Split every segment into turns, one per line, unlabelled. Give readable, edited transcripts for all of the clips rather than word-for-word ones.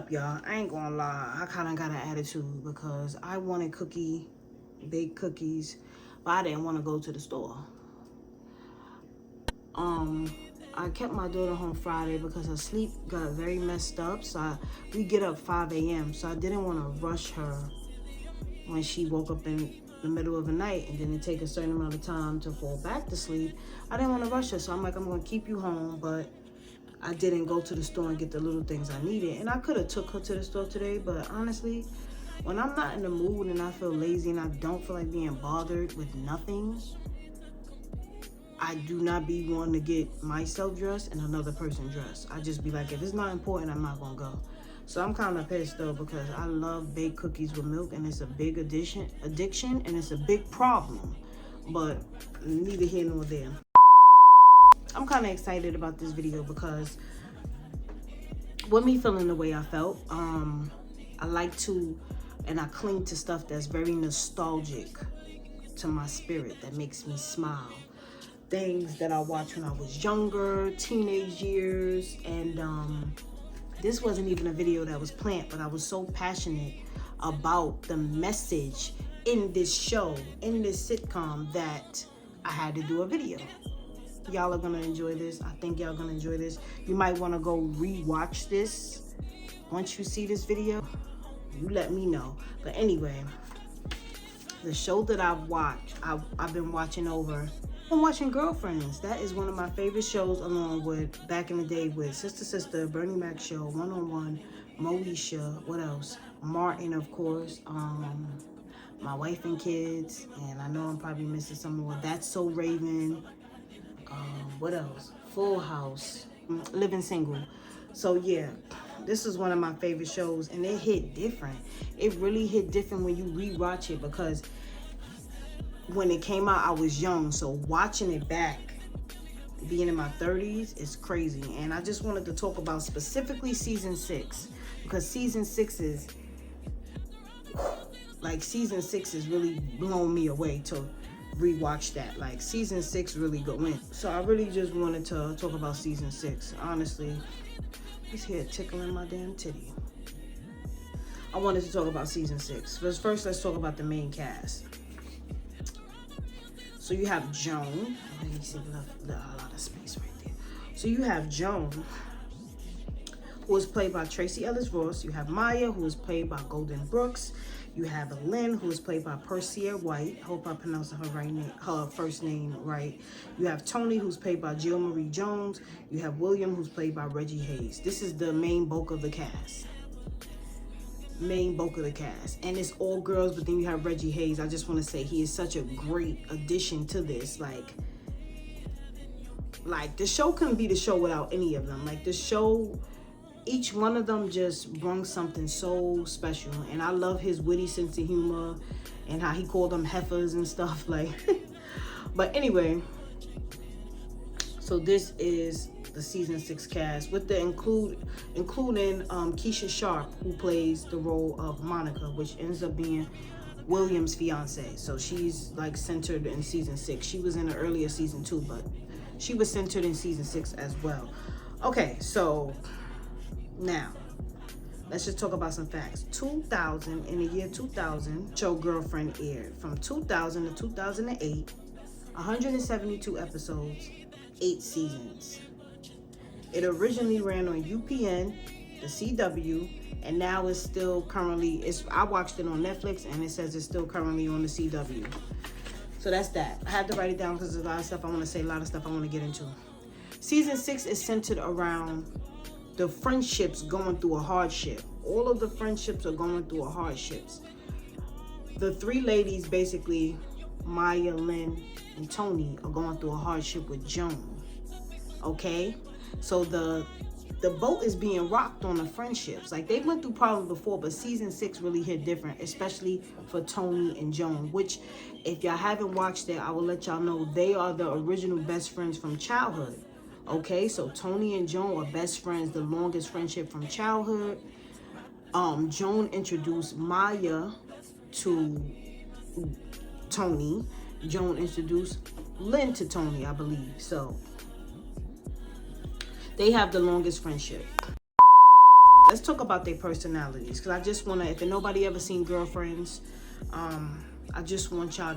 up, y'all. I ain't gonna lie. I kind of got an attitude because I wanted baked cookies, but I didn't want to go to the store. I kept my daughter home Friday because her sleep got very messed up. So we get up 5 a.m. So I didn't want to rush her when she woke up in the middle of the night and then it take a certain amount of time to fall back to sleep. I didn't want to rush her. So I'm like, I'm going to keep you home, but I didn't go to the store and get the little things I needed. And I could have took her to the store today, but honestly, when I'm not in the mood and I feel lazy and I don't feel like being bothered with nothing, I do not be wanting to get myself dressed and another person dressed. I just be like, if it's not important, I'm not gonna go. So I'm kind of pissed though because I love baked cookies with milk and it's a big addiction and it's a big problem. But neither here nor there. I'm kind of excited about this video because with me feeling the way I felt, I like to, and I cling to stuff that's very nostalgic to my spirit, that makes me smile. Things that I watched when I was younger, teenage years, and this wasn't even a video that was planned, but I was so passionate about the message in this show, in this sitcom, that I had to do a video. Y'all are gonna enjoy this. I think y'all gonna enjoy this. You might wanna go rewatch this once you see this video. You let me know. But anyway, the show that I've watched, I've been watching over. I'm watching Girlfriends. That is one of my favorite shows, along with back in the day with Sister, Bernie Mac Show, 101, Moesha, what else? Martin, of course, My Wife and Kids, and I know I'm probably missing some more. That's So Raven. What else? Full House, Living Single. So yeah, this is one of my favorite shows, and it hit different. It really hit different when you rewatch it because when it came out, I was young, so watching it back, being in my 30s, is crazy. And I just wanted to talk about specifically season 6, because season 6 is, really blown me away to rewatch that. Like, season 6 really go in. So I really just wanted to talk about season 6. Honestly, this here tickling my damn titty. I wanted to talk about season 6. But first, let's talk about the main cast. So you have Joan. Let me see, a lot of space right there. So you have Joan, who is played by Tracy Ellis Ross. You have Maya, who is played by Golden Brooks. You have Lynn, who is played by Persia White. Hope I'm pronouncing her first name right. You have Tony, who's played by Jill Marie Jones. You have William, who's played by Reggie Hayes. This is the main bulk of the cast. And it's all girls, but then you have Reggie Hayes. I just want to say he is such a great addition to this. Like the show couldn't be the show without any of them. Like the show, each one of them just brings something so special. And I love his witty sense of humor and how he called them heifers and stuff. Like, but anyway, so this is the season 6 cast with the including Keisha Sharp, who plays the role of Monica, which ends up being William's fiance. So she's like centered in season 6. She was in the earlier season 2, but she was centered in season 6 as well. Okay, so now let's just talk about some facts. In the year 2000, show Girlfriend aired from 2000 to 2008, 172 episodes, 8 seasons. It originally ran on UPN, the CW, and now it's still currently, I watched it on Netflix and it says it's still currently on the CW. So that's that. I had to write it down because there's a lot of stuff I want to say, a lot of stuff I want to get into. Season 6 is centered around the friendships going through a hardship. All of the friendships are going through a hardships. The 3 ladies, basically, Maya, Lynn, and Tony, are going through a hardship with Joan. Okay? So the boat is being rocked on the friendships. Like, they went through problems before, but season 6 really hit different, especially for Tony and Joan, which, if y'all haven't watched it, I will let y'all know they are the original best friends from childhood. Okay, so Tony and Joan are best friends, the longest friendship from childhood. Joan introduced Maya to Tony. Joan introduced Lynn to Tony, I believe. So they have the longest friendship. let's talk about their personalities, because I just want to, if nobody ever seen Girlfriends, I just want y'all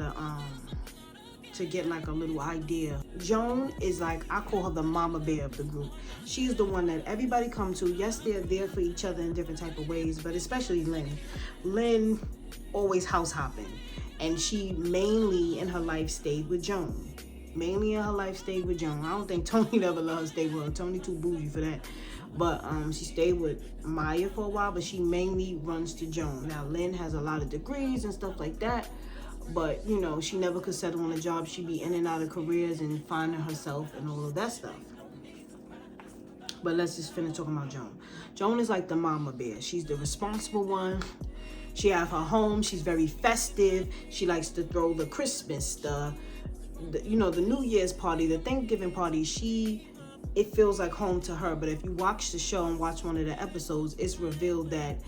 to get like a little idea. Joan is like, I call her the mama bear of the group. She's the one that everybody come to. Yes, they're there for each other in different type of ways, but especially Lynn. Lynn always house hopping, and she mainly in her life stayed with Joan. Mainly in her life stayed with Joan. I don't think Tony ever let her stay with her. Tony too bougie for that. But she stayed with Maya for a while, but she mainly runs to Joan. Now Lynn has a lot of degrees and stuff like that, but you know, she never could settle on a job. She'd be in and out of careers and finding herself and all of that stuff. But let's just finish talking about Joan. Joan is like the mama bear. She's the responsible one. She have her home. She's very festive. She likes to throw the Christmas, the you know, the New Year's party, the Thanksgiving party. It feels like home to her. But if you watch the show and watch one of the episodes, it's revealed that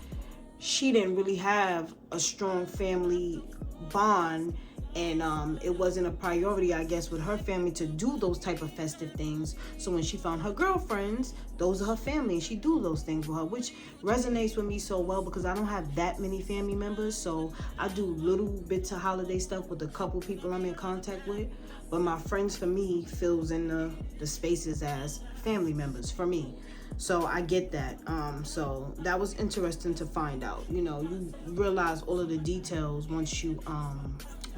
she didn't really have a strong family bond, and it wasn't a priority, I guess, with her family to do those type of festive things. So when she found her girlfriends, those are her family, and she do those things with her, which resonates with me so well because I don't have that many family members. So I do little bits of holiday stuff with a couple people I'm in contact with, but my friends for me fills in the spaces as family members for me. So I get that. So that was interesting to find out. You know, you realize all of the details once you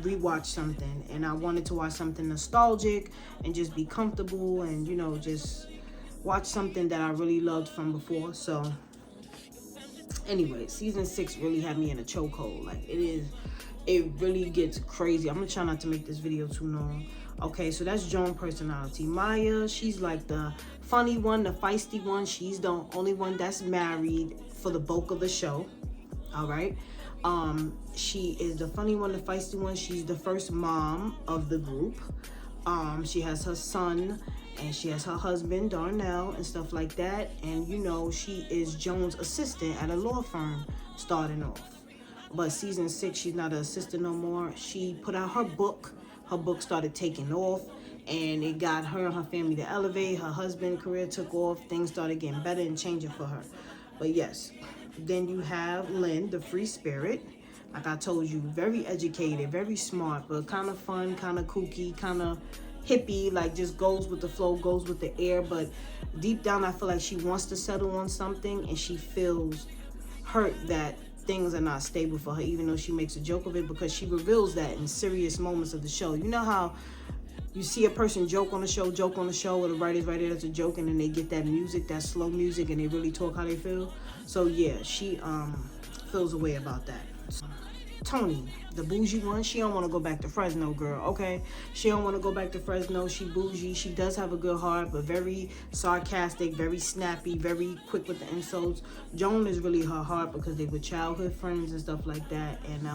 rewatch something, and I wanted to watch something nostalgic and just be comfortable and, you know, just watch something that I really loved from before. So anyway, season 6 really had me in a chokehold. Like, it really gets crazy. I'm gonna try not to make this video too long. Okay, so that's Joan's personality. Maya, she's like the funny one, the feisty one. She's the only one that's married for the bulk of the show. All right. She is the funny one, the feisty one. She's the first mom of the group. She has her son, and she has her husband, Darnell, and stuff like that. And, you know, she is Joan's assistant at a law firm starting off. But season 6, she's not an assistant no more. She put out her book. Her book started taking off, and it got her and her family to elevate. Her husband's career took off. Things started getting better and changing for her. But yes, then you have Lynn, the free spirit. Like I told you, very educated, very smart, but kind of fun, kind of kooky, kind of hippie, like just goes with the flow, goes with the air. But deep down, I feel like she wants to settle on something, and she feels hurt that things are not stable for her, even though she makes a joke of it, because she reveals that in serious moments of the show. You know how you see a person joke on the show, or the writer's right there that's a joke, and then they get that music, that slow music, and they really talk how they feel. So yeah, she feels a way about that. Tony, the bougie one, she don't want to go back to Fresno, girl, okay? She don't want to go back to Fresno. She bougie. She does have a good heart, but very sarcastic, very snappy, very quick with the insults. Joan is really her heart because they were childhood friends and stuff like that. And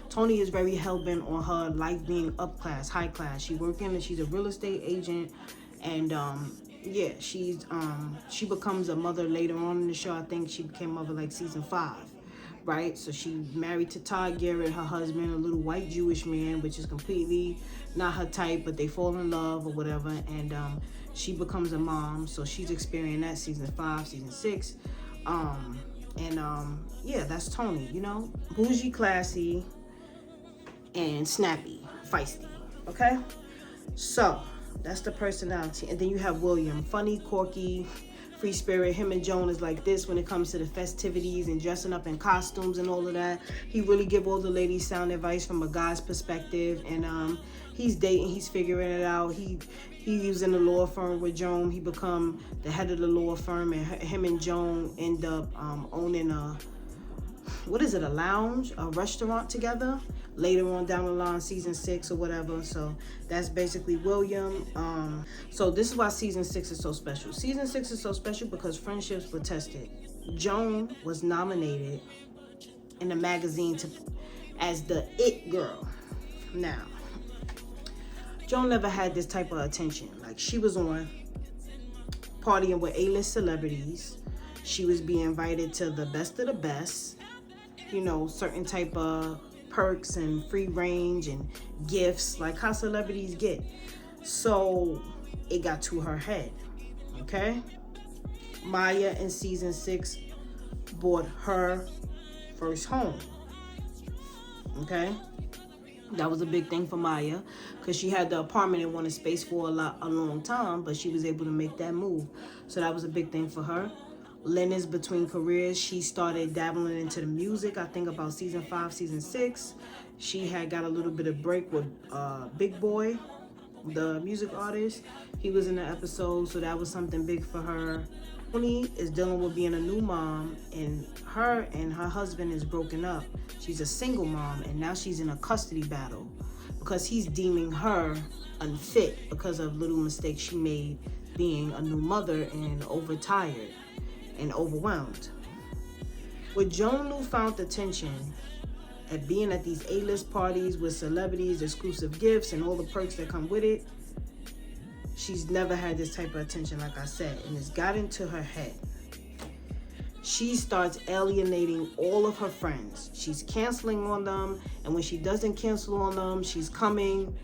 Tony is very hell-bent on her life being up class, high class. She working, and she's a real estate agent. And yeah, she becomes a mother later on in the show. I think she became mother like season 5. Right, so she married to Todd Garrett, her husband, a little white Jewish man, which is completely not her type, but they fall in love or whatever, and she becomes a mom. So she's experiencing that season 5, season 6, yeah, that's Tony. You know, bougie, classy, and snappy, feisty. Okay, so that's the personality. And then you have William, funny, quirky, free spirit. Him and Joan is like this when it comes to the festivities and dressing up in costumes and all of that. He really give all the ladies sound advice from a guy's perspective, and he's dating, he's figuring it out. He's in the law firm with Joan. He become the head of the law firm, and him and Joan end up owning a lounge, a restaurant together later on down the line, season 6 or whatever. So that's basically William. So this is why season 6 is so special. Season 6 is so special because friendships were tested. Joan was nominated in the magazine as the it girl. Now, Joan never had this type of attention. Like, she was on partying with A-list celebrities. She was being invited to the best of the best. You know, certain type of perks and free range and gifts like how celebrities get. So it got to her head. Okay, Maya in season 6 bought her first home. Okay, that was a big thing for Maya, because she had the apartment and wanted space for a long time, but she was able to make that move. So that was a big thing for her. Lynn is between careers. She started dabbling into the music, I think about season 5, season 6. She had got a little bit of break with Big Boy, the music artist. He was in the episode, so that was something big for her. Tony is dealing with being a new mom, and her husband is broken up. She's a single mom, and now she's in a custody battle because he's deeming her unfit because of little mistakes she made being a new mother and overtired and overwhelmed. With Joan's newfound attention at being at these A-list parties with celebrities, exclusive gifts, and all the perks that come with it, she's never had this type of attention, like I said, and it's got into her head. She starts alienating all of her friends. She's canceling on them, and when she doesn't cancel on them, she's coming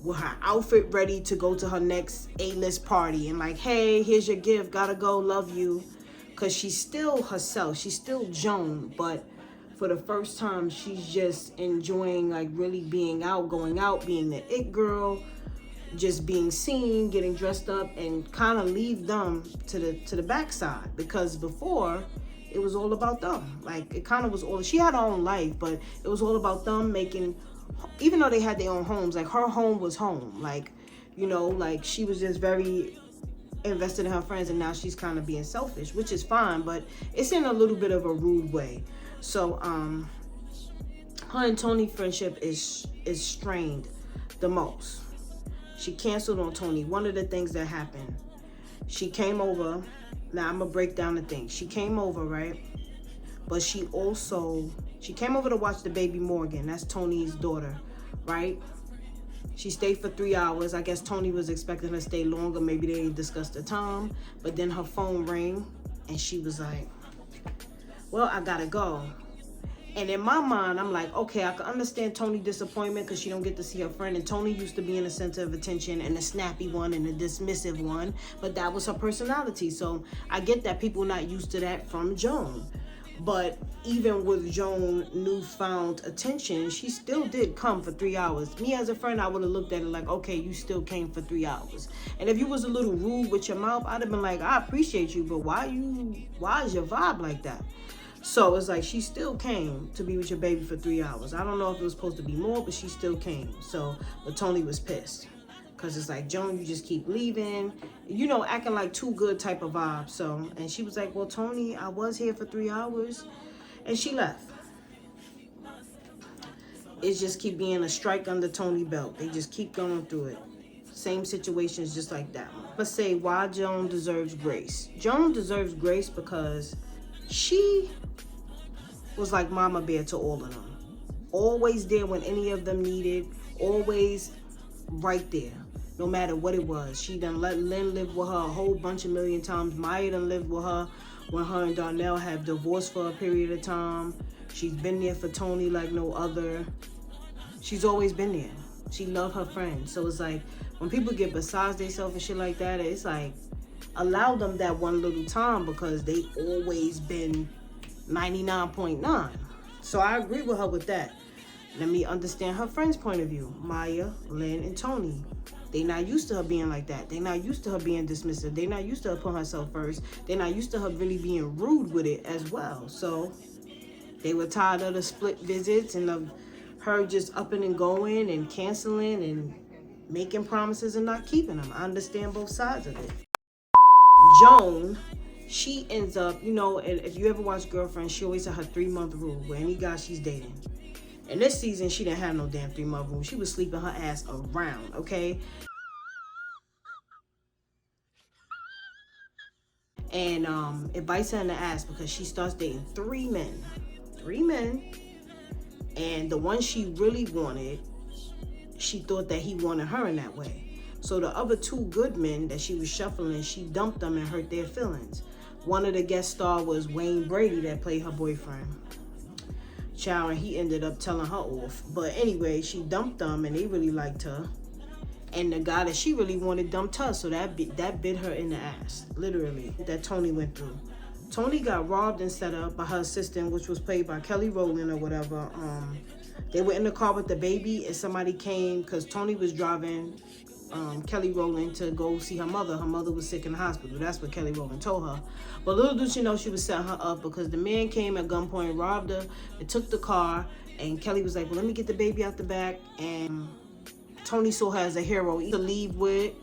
with her outfit ready to go to her next A-list party and like, hey, here's your gift, gotta go, love you. Because she's still herself, she's still Joan, but for the first time, she's just enjoying like really being out, going out, being the it girl, just being seen, getting dressed up, and kind of leave them to the backside, because before it was all about them. Like it kind of was all, she had her own life, but it was all about them making, even though they had their own homes, like her home was home, like, you know, like she was just very invested in her friends, and now she's kind of being selfish, which is fine, but it's in a little bit of a rude way. So her and Tony friendship is strained the most. She canceled on Tony. One of the things that happened, she came over. Now I'm gonna break down the thing. She came over, right? But she came over to watch the baby Morgan. That's Tony's daughter, right? She stayed for 3 hours. I guess Tony was expecting her to stay longer. Maybe they didn't discuss the time. But then her phone rang, and she was like, well, I gotta go. And in my mind, I'm like, okay, I can understand Tony's disappointment because she don't get to see her friend. And Tony used to be in the center of attention and the snappy one and the dismissive one. But that was her personality. So I get that people not used to that from Joan. But even with Joan's newfound attention, she still did come for 3 hours. Me as a friend, I would have looked at it like, okay, you still came for 3 hours. And if you was a little rude with your mouth, I'd have been like, I appreciate you, but why is your vibe like that? So it's like she still came to be with your baby for 3 hours. I don't know if it was supposed to be more, but she still came. So, but Tony was pissed. Because it's like, Joan, you just keep leaving. You know, acting like too good type of vibe. So, and she was like, well, Tony, I was here for 3 hours. And she left. It just keep being a strike under Tony belt. They just keep going through it. Same situations just like that one. Let's say why Joan deserves grace. Joan deserves grace because she was like mama bear to all of them. Always there when any of them needed. Always right there. No matter what it was. She done let Lynn live with her a whole bunch of million times. Maya done lived with her when her and Darnell have divorced for a period of time. She's been there for Tony like no other. She's always been there. She loved her friends. So it's like, when people get besides themselves and shit like that, it's like, allow them that one little time because they always been 99.9. So I agree with her with that. Let me understand her friend's point of view. Maya, Lynn, and Tony. They not used to her being like that. They not used to her being dismissive. They not used to her putting herself first. They not used to her really being rude with it as well. So they were tired of the split visits and of her just upping and going and canceling and making promises and not keeping them. I understand both sides of it. Joan, she ends up, you know, and if you ever watch Girlfriend, she always had her 3-month rule with any guy she's dating. And this season, she didn't have no damn 3-month rule. She was sleeping her ass around, okay? And it bites her in the ass because she starts dating 3 men. 3 men. And the one she really wanted, she thought that he wanted her in that way. So the other 2 good men that she was shuffling, she dumped them and hurt their feelings. One of the guest stars was Wayne Brady that played her boyfriend. Child, and he ended up telling her off. But anyway, she dumped them and they really liked her. And the guy that she really wanted dumped her. So that bit her in the ass, literally, that Tony went through. Tony got robbed and set up by her assistant, which was played by Kelly Rowland or whatever. They were in the car with the baby, and somebody came because Tony was driving Kelly Rowland to go see her mother. Her mother was sick in the hospital. That's what Kelly Rowland told her. But little did she know she was setting her up, because the man came at gunpoint, robbed her, and took the car. And Kelly was like, well, let me get the baby out the back. And Tony saw her as a hero to leave with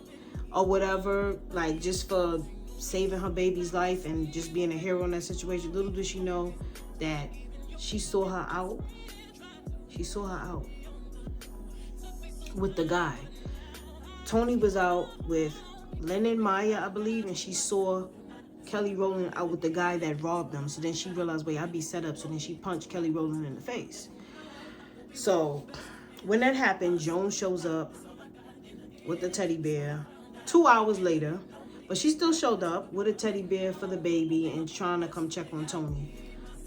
or whatever, like just for saving her baby's life and just being a hero in that situation. Little did she know that she saw her out. She saw her out with the guy. Tony was out with Lennon Maya, I believe, and she saw Kelly Rowland out with the guy that robbed them. So then she realized, wait, I'd be set up. So then she punched Kelly Rowland in the face. So when that happened, Joan shows up with the teddy bear 2 hours later, but she still showed up with a teddy bear for the baby and trying to come check on Tony.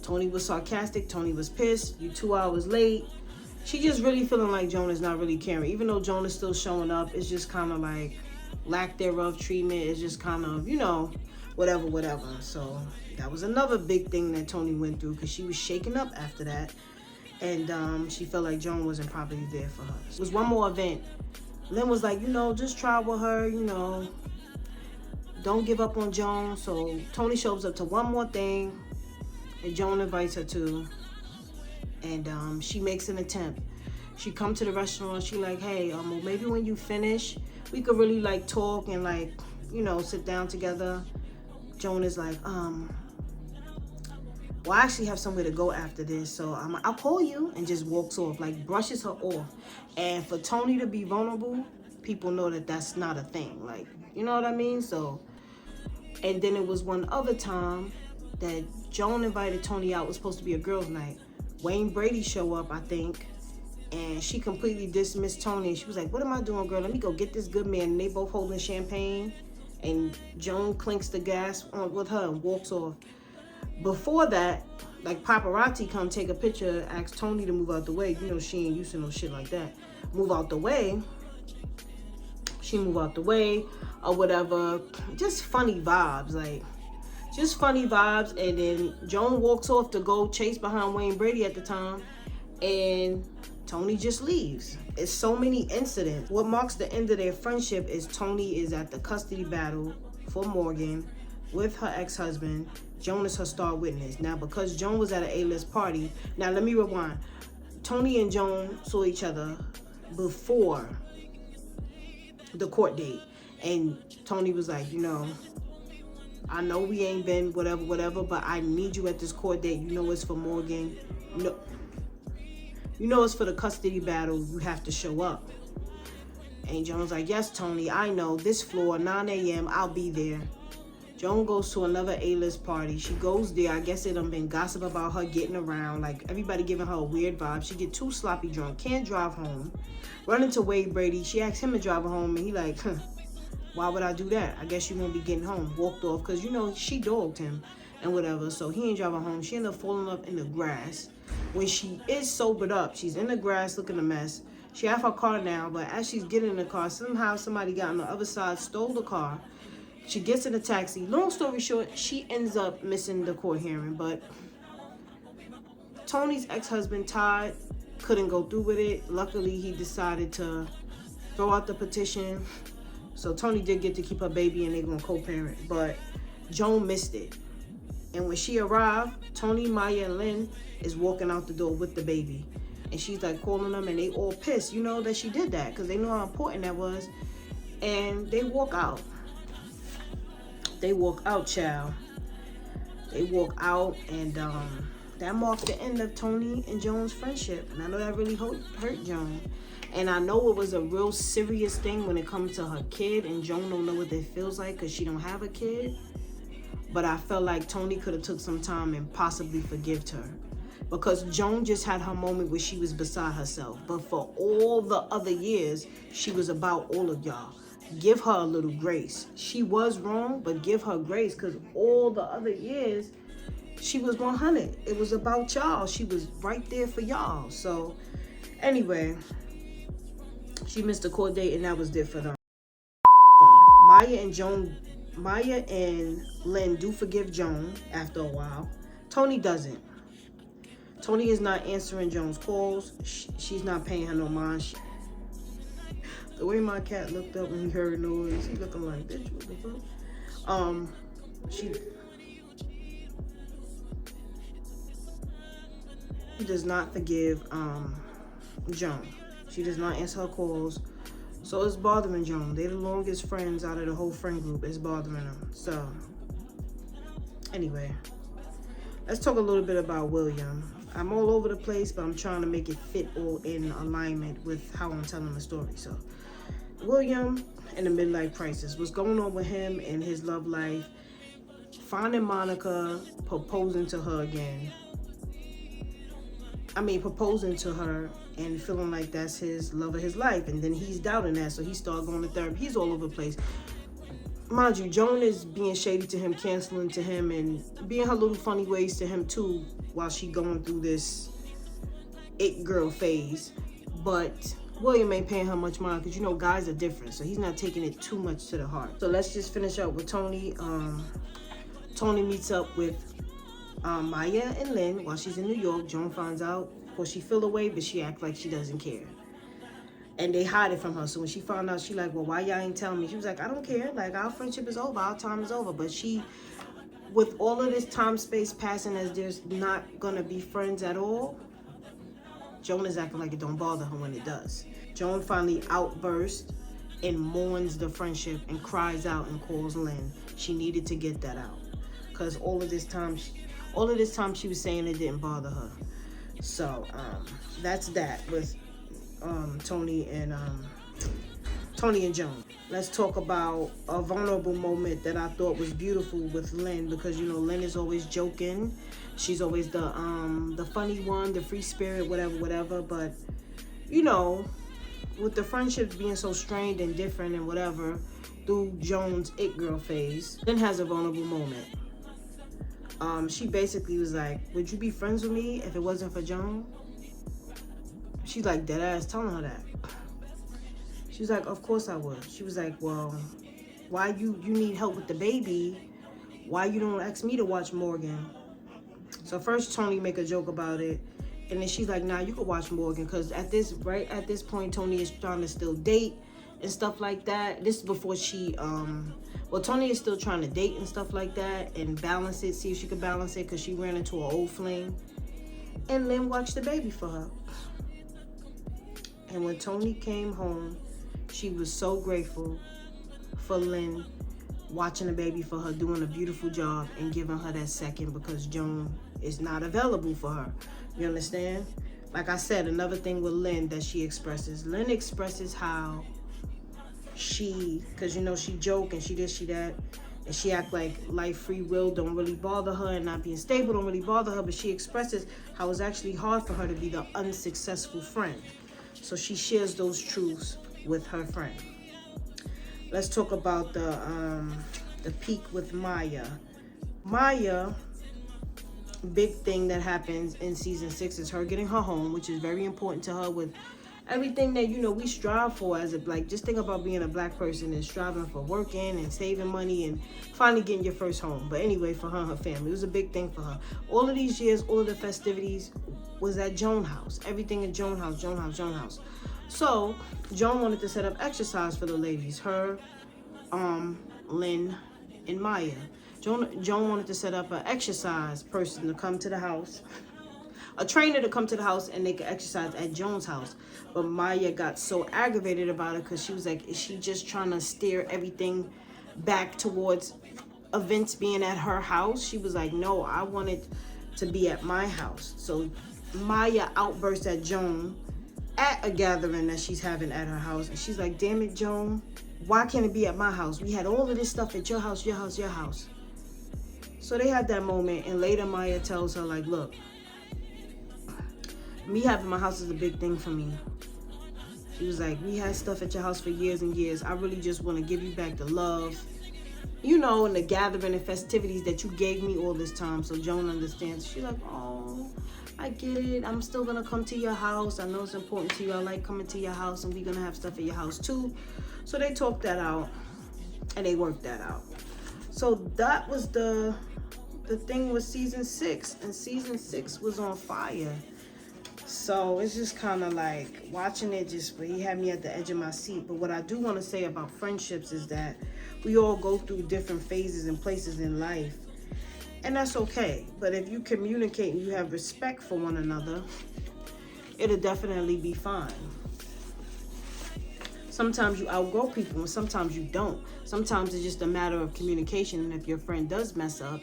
Tony was sarcastic. Tony was pissed. You 2 hours late. She just really feeling like Joan is not really caring. Even though Joan is still showing up, it's just kind of like lack thereof treatment. It's just kind of, you know, whatever. So that was another big thing that Tony went through, because she was shaken up after that. And she felt like Joan wasn't properly there for her. There was one more event. Lynn was like, you know, just try with her, you know. Don't give up on Joan. So Tony shows up to one more thing, and Joan invites her to. And she makes an attempt. She come to the restaurant. She like, hey, well, maybe when you finish, we could really like talk and like, you know, sit down together. Joan is like, well, I actually have somewhere to go after this, so I'll call you, and just walks off, like brushes her off. And for Tony to be vulnerable, people know that that's not a thing, like, you know what I mean? So, and then it was one other time that Joan invited Tony out. It was supposed to be a girls' night. Wayne Brady show up, I think, and she completely dismissed Tony. She was like, what am I doing, girl? Let me go get this good man. And they both holding champagne, and Joan clinks the gas on with her and walks off. Before that, like paparazzi come take a picture, ask Tony to move out the way. You know, she ain't used to no shit like that. Move out the way. She move out the way or whatever. Just funny vibes, like just funny vibes. And then Joan walks off to go chase behind Wayne Brady at the time, and Tony just leaves. It's so many incidents. What marks the end of their friendship is Tony is at the custody battle for Morgan with her ex-husband. Joan is her star witness. Now, because Joan was at an A-list party, now let me rewind. Tony and Joan saw each other before the court date. And Tony was like, you know, I know we ain't been whatever, but I need you at this court date. You know it's for Morgan. You know it's for the custody battle. You have to show up. And Joan's like, yes, Tony, I know. This floor, 9 a.m., I'll be there. Joan goes to another A-list party. She goes there. I guess it done been gossip about her getting around. Like, everybody giving her a weird vibe. She get too sloppy drunk. Can't drive home. Run into Wade Brady. She asks him to drive her home. And he like, why would I do that? I guess you won't be getting home. Walked off. Because, you know, she dogged him and whatever. So he ain't driving home. She ended up falling up in the grass. When she is sobered up, she's in the grass looking a mess. She have her car now. But as she's getting in the car, somehow somebody got on the other side, stole the car. She gets in a taxi. Long story short, she ends up missing the court hearing. But Tony's ex-husband, Todd, couldn't go through with it. Luckily, he decided to throw out the petition. So Tony did get to keep her baby, and they're going to co-parent. But Joan missed it. And when she arrived, Tony, Maya, and Lynn is walking out the door with the baby. And she's like calling them, and they all pissed, you know, that she did that, because they know how important that was. And they walk out. They walk out, child. They walk out, and that marked the end of Tony and Joan's friendship. And I know that really hurt Joan. And I know it was a real serious thing when it comes to her kid, and Joan don't know what that feels like because she don't have a kid. But I felt like Tony could have took some time and possibly forgived her, because Joan just had her moment where she was beside herself. But for all the other years, she was about all of y'all. Give her a little grace. She was wrong, but give her grace, because all the other years, she was 100. It was about y'all. She was right there for y'all. So anyway, she missed the court date, and that was it for them. Maya and Joan Maya and Lynn do forgive Joan after a while. Tony doesn't. Tony is not answering Joan's calls. She's not paying her no mind. The way my cat looked up when he heard noise, he looking like, bitch, what the fuck? She does not forgive Joan. She does not answer her calls. So it's bothering Joan. They're the longest friends out of the whole friend group. It's bothering them. So anyway, let's talk a little bit about William. I'm all over the place, but I'm trying to make it fit all in alignment with how I'm telling the story. So William in the midlife crisis. What's going on with him and his love life? Finding Monica, proposing to her again. Proposing to her and feeling like that's his love of his life. And then he's doubting that, so he started going to therapy. He's all over the place. Mind you, Joan is being shady to him, canceling to him, and being her little funny ways to him too, while she going through this it girl phase. But William ain't paying her much mind, because you know guys are different, so he's not taking it too much to the heart. So let's just finish up with Tony. Tony meets up with Maya and Lynn while she's in New York. Joan finds out. Of course, she feel away, but she act like she doesn't care. And they hide it from her. So when she found out, she like, well, why y'all ain't telling me? She was like, I don't care. Like, our friendship is over. Our time is over. But she, with all of this time, space passing as there's not going to be friends at all, Joan is acting like it don't bother her when it does. Joan finally outbursts and mourns the friendship and cries out and calls Lynn. She needed to get that out. Because all of this time she was saying it didn't bother her. So that's that with Tony and Joan. Let's talk about a vulnerable moment that I thought was beautiful with Lynn, because you know Lynn is always joking. She's always the funny one, the free spirit, whatever. But you know, with the friendships being so strained and different and whatever, through Joan's it girl phase, Lynn has a vulnerable moment. She basically was like, would you be friends with me if it wasn't for Joan? She's like dead ass telling her that. She was like, of course I would. She was like, well, why you need help with the baby? Why you don't ask me to watch Morgan? So first Tony make a joke about it. And then she's like, nah, you can watch Morgan. Because at this point, Tony is trying to still date and stuff like that. This is before she, Tony is still trying to date and stuff like that and balance it, see if she could balance it, because she ran into an old fling. And Lynn watched the baby for her. And when Tony came home, she was so grateful for Lynn watching the baby for her, doing a beautiful job, and giving her that second, because Joan is not available for her. You understand? Like I said, another thing with Lynn that she expresses. Lynn expresses how because you know she joke and she this, she that, and she act like life, free will don't really bother her, and not being stable don't really bother her, but she expresses how it's actually hard for her to be the unsuccessful friend. So she shares those truths with her friend. Let's talk about the peak with Maya. Maya, big thing that happens in season 6 is her getting her home, which is very important to her with everything that, you know, we strive for as a black. Just think about being a black person and striving for working and saving money and finally getting your first home. But anyway, for her and her family, it was a big thing for her. All of these years, all of the festivities was at Joan house. Everything at Joan house. So Joan wanted to set up exercise for the ladies, her, Lynn, and Maya. Joan wanted to set up an exercise person to come to the house, a trainer to come to the house, and they could exercise at Joan's house. But Maya got so aggravated about it, because she was like, is she just trying to steer everything back towards events being at her house? She was like, no, I want it to be at my house. So Maya outbursts at Joan at a gathering that she's having at her house, and she's like, damn it, Joan, why can't it be at my house? We had all of this stuff at your house. So they had that moment, and later Maya tells her, like, look, me having my house is a big thing for me. She was like, we had stuff at your house for years and years. I really just want to give you back the love, you know, and the gathering and festivities that you gave me all this time. So Joan understands. She's like, oh, I get it. I'm still going to come to your house. I know it's important to you. I like coming to your house, and we're going to have stuff at your house too. So they talked that out, and they worked that out. So that was the thing with season 6, and season 6 was on fire. So it's just kind of like watching it, just he had me at the edge of my seat. But what I do want to say about friendships is that we all go through different phases and places in life, and that's okay. But if you communicate and you have respect for one another, it'll definitely be fine. Sometimes you outgrow people and sometimes you don't. Sometimes it's just a matter of communication, and if your friend does mess up,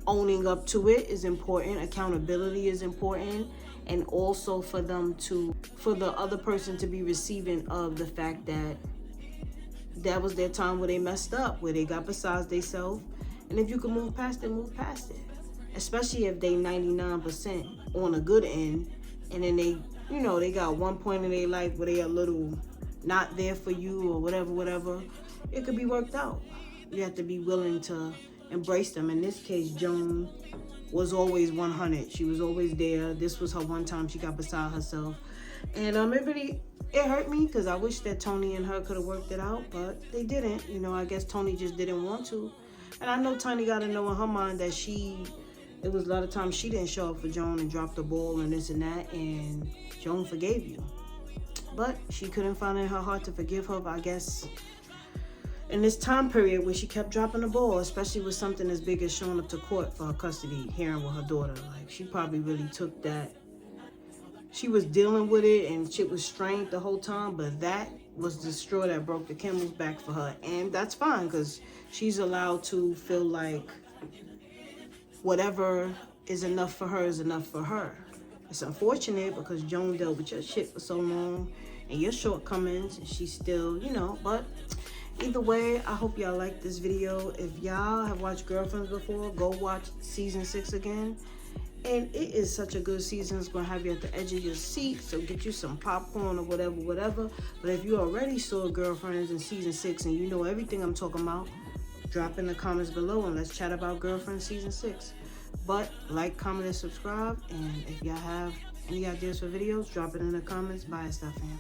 owning up to it is important. Accountability is important. And also for the other person to be receiving of the fact that that was their time where they messed up, where they got besides themselves. And if you can move past it, move past it. Especially if they 99% on a good end, and then they, you know, they got one point in their life where they a little not there for you or whatever. It could be worked out. You have to be willing to embrace them. In this case, Joan was always 100. She was always there. This was her one time she got beside herself. And it hurt me because I wish that Tony and her could have worked it out, but they didn't. You know, I guess Tony just didn't want to. And I know Tony got to know in her mind that it was a lot of times she didn't show up for Joan and dropped the ball and this and that, and Joan forgave you. But she couldn't find it in her heart to forgive her, I guess, in this time period where she kept dropping the ball, especially with something as big as showing up to court for her custody hearing with her daughter. Like, she probably really took that. She was dealing with it and shit was strained the whole time, but that was the straw that broke the camel's back for her. And that's fine, because she's allowed to feel like whatever is enough for her is enough for her. It's unfortunate because Joan dealt with your shit for so long and your shortcomings, and she's still, you know, but either way, I hope y'all like this video. If y'all have watched Girlfriends before, go watch season 6 again. And it is such a good season. It's going to have you at the edge of your seat. So get you some popcorn or whatever. But if you already saw Girlfriends in season 6 and you know everything I'm talking about, drop in the comments below and let's chat about Girlfriends season 6. But like, comment, and subscribe. And if y'all have any ideas for videos, drop it in the comments. Bye, stuff, fam.